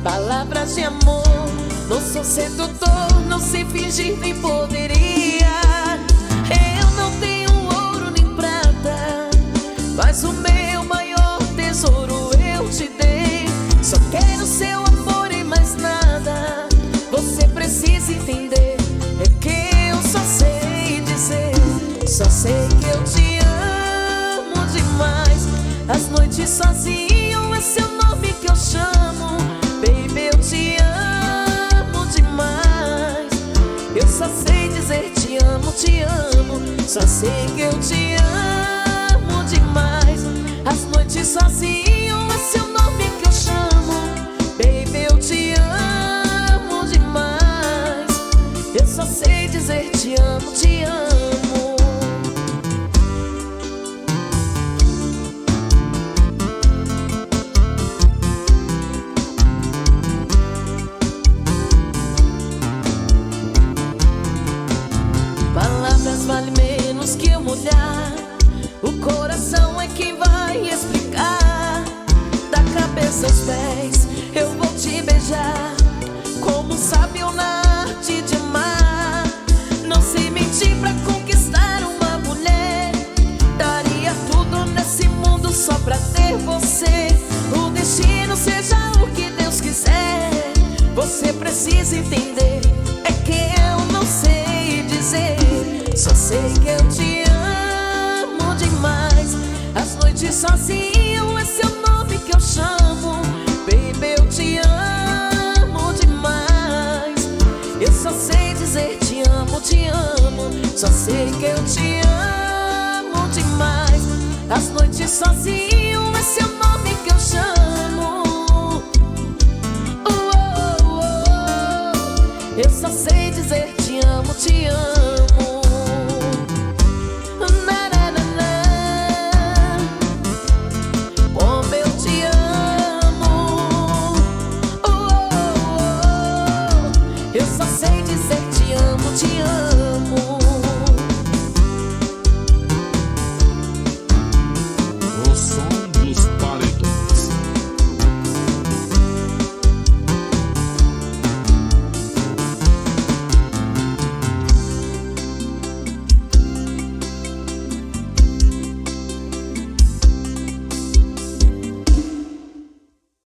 palavras de amor. Não sou sedutor, não sei fingir, nem poderia. Eu não tenho ouro nem prata, mas o meu maior tesouro eu te dei. Só quero seu amor e mais nada. Você precisa entender, é que eu só sei dizer, só sei que eu te amo demais. As noites sozinho é seu nome que eu chamo. Baby, eu te amo demais. Eu só sei dizer te amo, te amo. Só sei que eu te amo demais. As noites sozinho é seu nome que eu chamo. Baby, eu te amo demais. Eu só sei dizer te amo, te amo. Palavras valem menos que um olhar. O coração é quem vai explicar. Da cabeça aos pés eu vou te beijar, como um sábio na arte de amar. Não sei mentir pra conquistar uma mulher. Daria tudo nesse mundo só pra ter você. O destino seja o que Deus quiser. Você precisa entender, é que eu não sei dizer. Só sei que eu te amo demais. As noites sozinho é seu nome que eu chamo. Baby, eu te amo demais. Eu só sei dizer te amo, te amo. Só sei que eu te amo demais. As noites sozinho é seu nome que eu chamo. Eu só sei dizer te amo, te amo.